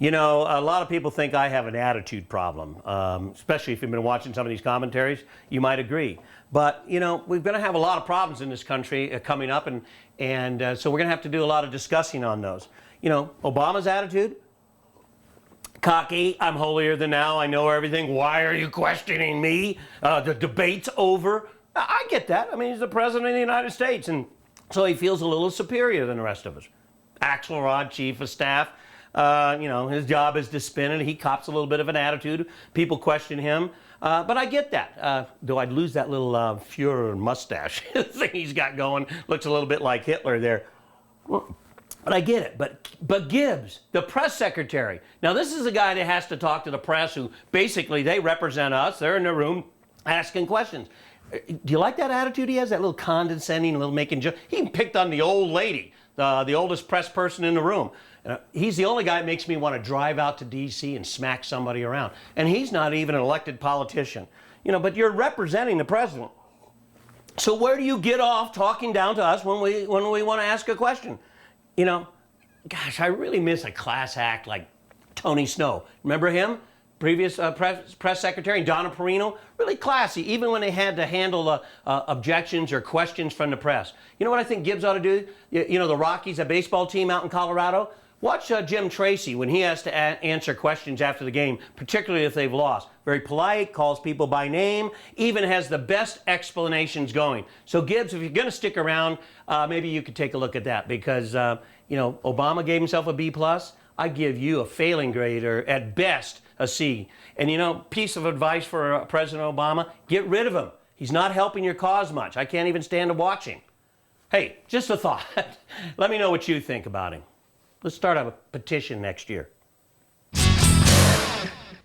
You know, a lot of people think I have an attitude problem, especially if you've been watching some of these commentaries. You might agree. But, you know, we're going to have a lot of problems in this country coming up, and so we're going to have to do a lot of discussing on those. You know, Obama's attitude, cocky, I'm holier than thou, I know everything, why are you questioning me? The debate's over. I get that. I mean, he's the president of the United States, and so he feels a little superior than the rest of us. Axelrod, chief of staff. You know, his job is to spin it. He cops a little bit of an attitude. People question him. But I get that. Though I'd lose that little Fuhrer mustache thing he's got going. Looks a little bit like Hitler there. Well, but I get it. But Gibbs, the press secretary. Now, this is a guy that has to talk to the press who basically they represent us. They're in the room asking questions. Do you like that attitude he has? That little condescending, a little making joke. He picked on the old lady, the oldest press person in the room. He's the only guy that makes me want to drive out to D.C. and smack somebody around. And he's not even an elected politician. You know, but you're representing the president. So where do you get off talking down to us when we want to ask a question? You know, gosh, I really miss a class act like Tony Snow. Remember him? Previous press secretary, Donna Perino, really classy, even when they had to handle objections or questions from the press. You know what I think Gibbs ought to do? You know, the Rockies, a baseball team out in Colorado? Watch Jim Tracy when he has to answer questions after the game, particularly if they've lost. Very polite, calls people by name, even has the best explanations going. So Gibbs, if you're going to stick around, maybe you could take a look at that because, you know, Obama gave himself a B+. I give you a failing grade or at best a C. And you know, piece of advice for President Obama, get rid of him. He's not helping your cause much. I can't even stand to watch him. Hey, just a thought. Let me know what you think about him. Let's start a petition next year.